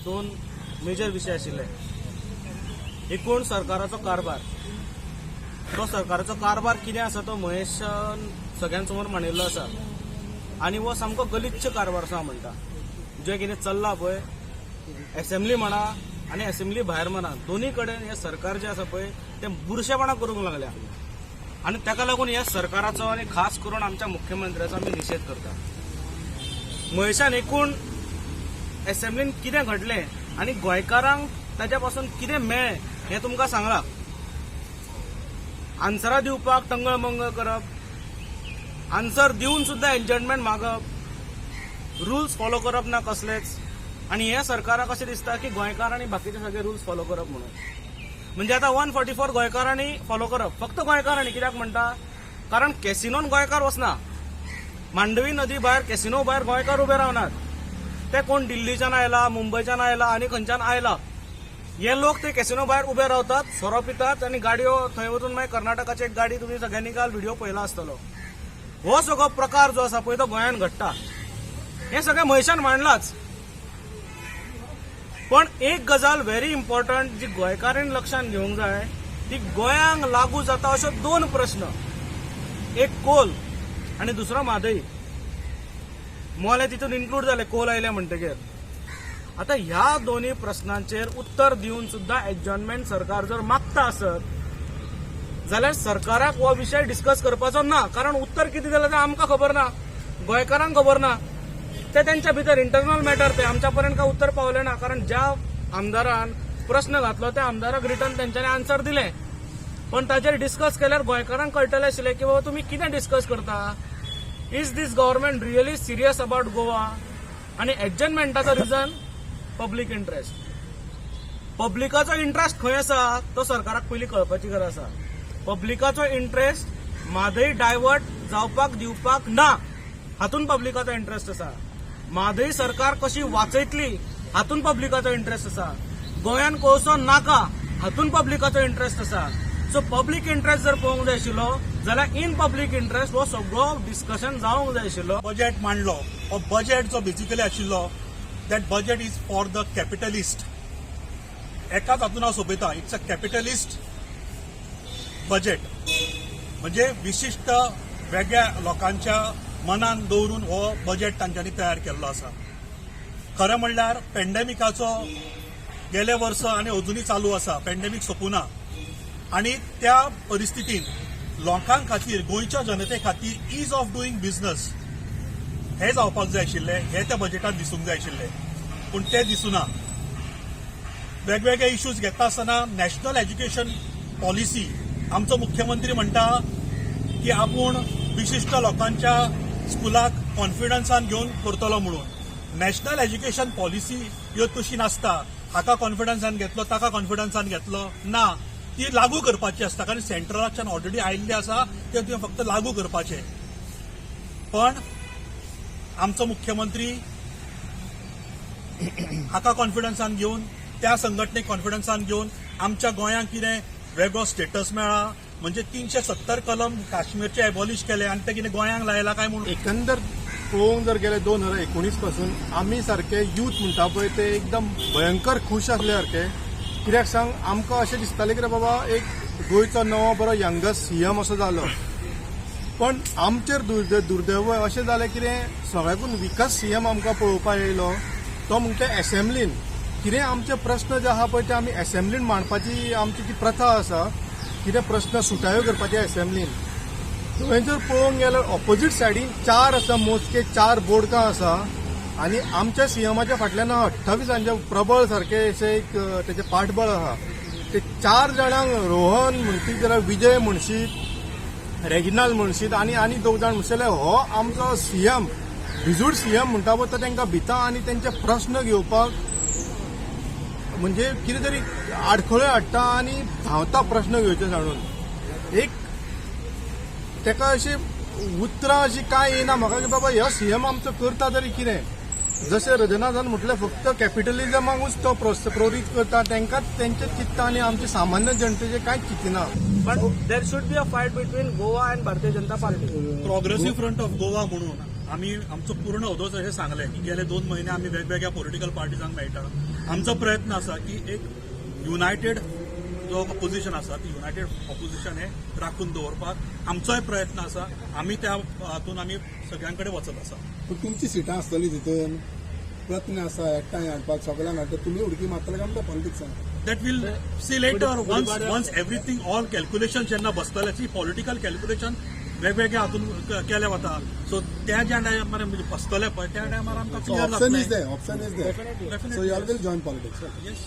दोन मेजर विषय आशिल्ले. एकूण सरकाराचो कारभार, तो सरकाराचो कारभार कितें आसा तो महेशान सगळ्यांसमोर मांडिल्लो आसा आनी हो सामको गलिच्छ कारभार असो हांव म्हणटा. जे कितें चल्लां पळय असेंब्ली म्हणा आनी असेंब्ली भायर म्हणा दोन्ही कडेन हे सरकार जे आसा पळय तें बुरशेपणां करूंक लागल्या आनी ताका लागून ह्या सरकाराचो आनी खास करून आमच्या मुख्यमंत्र्याचो आमी निशेध करता. महेशान एकूण असेंब्लीन कितें घडलें आनी गोंयकारांक ताच्या पासून कितें मेळ्ळें हें तुमकां सांगलां. आन्सरां दिवपाक टंगळ मंगळ करप, आन्सर दिवन सुद्दां एडजमेंट मागप, रुल्स फॉलो करप ना कसलेच, आनी हे सरकाराक अशें दिसता की गोंयकारांनी बाकीचे सगळे रुल्स फॉलो करप म्हणून. म्हणजे आता 144 गोंयकारांनी फॉलो करप, फक्त गोंयकारांनी. कित्याक म्हणटा कारण कॅसिनोन गोंयकार वचना, मांडवी नदी भायर कॅसिनो भायर गोंयकार उबे रावनात. ते कोण दिल्लीच्यान आयला, मुंबयच्यान आयला आनी खंयच्यान आयला, हे लोक ते कॅसिनो भायर उबे रावतात, सोरो पितात आनी गाडयो थंय वचून मागीर कर्नाटकाची एक गाडी तुम्ही सगळ्यांनी काल व्हिडिओ पळयला आसतलो. हो सगळो प्रकार जो आसा पळय तो गोंयान घडटा. हे सगळें महेशान मांडलाच. पण एक गजाल व्हेरी इम्पॉर्टंट जी गोंयकारांनी लक्षात घेवंक जाय ती गोंयांक लागू जाता अशो दोन प्रश्न, एक कोल आनी दुसरो म्हादई. मोले तितून इन्क्लूड जाले कोल आयले म्हणटकीर. आता ह्या दोन्ही प्रश्नांचेर उत्तर दिवन सुद्धा एडजॉर्नमेंट सरकार जर मागता आसत जाल्यार सरकाराक हो विषय डिस्कस करपाचो ना. कारण उत्तर कितें जालें तें आमकां खबर ना, गोंयकारांक खबर ना. ते त्यांच्या भितर इंटरनल मॅटर, ते आमच्या पर्यंत काय उत्तर पावले ना. कारण ज्या आमदारान प्रश्न घातलो त्या आमदाराक रिटर्न त्यांच्यानी आन्सर दिले. पण ताचेर डिस्कस केल्यार गोंयकारांक कळटलें आशिल्लें की बाबा तुम्ही कितें डिस्कस करता. Is this government really serious about Goa. आनी एडजमेंटाचो रिजन पब्लीक इंट्रस्ट. पब्लिकाचो इंट्रस्ट खंय आसा तो सरकाराक पयलीं कळपाची गरज आसा. पब्लिकाचो इंट्रस्ट म्हादई डायवर्ट जावपाक दिवपाक ना हातून पब्लिकाचो इंट्रस्ट आसा. म्हादई सरकार कशी वाचयतली हातून पब्लिकाचो इंट्रस्ट आसा. गोंयान कोळसो नाका हातून पब्लिकाचो इंट्रस्ट आसा. सो पब्लीक इंट्रस्ट जर पळोवंक जाय आशिल्लो जाल्यार इन पब्लीक इंट्रस्ट हो सगळो डिस्कशन जावंक जाय आशिल्लो. बजेट मांडलो. हो बजेट जो बेसिकली आशिल्लो that budget is for the capitalist. एकाच हातून हांव सोबयता, इट्स अ कॅपिटलिस्ट बजेट. म्हणजे विशिष्ट वेगळ्या लोकांच्या मनान दवरून हो बजेट तांच्यांनी तयार केल्लो आसा. खरें म्हणल्यार पॅन्डेमिकाचो गेले वर्स आनी अजुनूय चालू आसा, पॅन्डेमिक सोंपुना. आनी त्या परिस्थितीन लोकां खातीर, गोंयच्या जनते खातीर इज ऑफ डुईंग बिझनस हे जावपाक जाय आशिल्लें, हे त्या बजेटात दिसूंक जाय आशिल्लें. पूण तें दिसूना. वेगवेगळे इश्यूज घेता आसतना नॅशनल एज्युकेशन पॉलिसी, आमचो मुख्यमंत्री म्हणटा की आपूण विशिष्ट लोकांच्या स्कुलाक कॉन्फिडन्सान घेवन करतलो म्हणून. नॅशनल एज्युकेशन पॉलिसी ह्यो तशी नासता. हाका कॉन्फिडन्सान घेतलो, ताका कॉन्फिडन्सान घेतलो ना. ती लागू करपाची आसता. कारण सेंट्रलाच्यान ऑलरेडी आयिल्ली आसा ते तुवें फक्त लागू करपाचें. पण आमचो मुख्यमंत्री हाका कॉन्फिडन्सान घेवन, त्या संघटनेक कॉन्फिडन्सान घेवन आमच्या गोंयांक कितें वेगळो स्टेटस मेळ्ळा. म्हणजे 370 कलम काश्मीरचे एबॉलिश केले आनी ते कितें गोंयांक लायला काय म्हणून. एकंदर पळोवंक जर गेले 2019 पासून आमी सारखे यूथ म्हणटा पळय ते एकदम भयंकर खूश आसले सारखे. कित्याक सांग, आमकां अशें दिसतालें की बाबा एक गोंयचो नवो बरो यंगस्ट सीएम असो जालो. पण आमचेर दुर्दैव अशें जालें कितें, सगळ्याकून विकास सीएम आमकां पळोवपाक येयलो तो म्हणटा असेंब्लीन. कितें आमचे प्रश्न जे आहा पळय ते आमी असेंब्लीन मांडपाची आमची ती प्रथा आसा. कितें प्रश्न सुटायो करपाचे असेंब्लीन. थंय जर पळोवंक गेल्यार ऑपोजीट सायडीन 4 आसा, मोजके 4 बोडकां आसा. आनी आमच्या सीएमाच्या फाटल्यान 28 प्रबळ सारखे अशें एक तेजें पाठबळ आहा. ते 4 जाणांक रोहन म्हणशीत जाल्यार विजय म्हणशीत, रेजिनाल्ड म्हणशीत आनी 2 जाण म्हणसले हो आमचो सीएम, भिजूड सीएम म्हणटा पळय तो तांकां भिता आनी तेंचे प्रश्न घेवपाक म्हणजे कितें तरी आडखळ्यो हाडटा आनी धांवता प्रश्न घेवचे सांडून. एक तेका अशी उतरां अशी काय येना म्हाका की बाबा ह्यो सीएम आमचो करता तरी कितें. जशें रजनाथान म्हटलें फक्त कॅपिटलिजमाकूच तो प्रोत्साहीत करता, तांकांच तेंचे चित्ता आनी आमचे सामान्य जनतेचे कांयच चिंतना. But there should be a fight between Goa and Bharatiya Janata Party. Progressive Front of Goa म्हणून आम्ही आमचो पूर्ण होदोच अशें सांगले की गेले 2 महिने आम्ही वेगवेगळ्या पॉलिटिकल पार्टीजांक मेळटा. आमचो प्रयत्न आसा की एक युनायटेड जो ऑपोजिशन आसा ती युनायटेड ऑपोजिशन हे राखून दवरपाक आमचोय प्रयत्न आसा. आमी त्या हातून आमी सगळ्यां कडेन वचत आसा. पूण तुमची सिटां आसतली तितून प्रयत्न आसा एकठांय हाडपाक सगळ्यांक हाडटा तुमी उडकी मारतले काय म्हणटा पॉलिटिक्सान that will see later once everything all calculation जेन्ना बसतले सी पॉलिटिकल कॅल्क्युलेशन वेगवेगळ्या हातून केले वता. सो त्या ज्या टायमार म्हणजे बसतले पळय त्या टायमार आमकां क्लियर ऑप्शन जातलें. Is there option is there so you all will join politics Yes.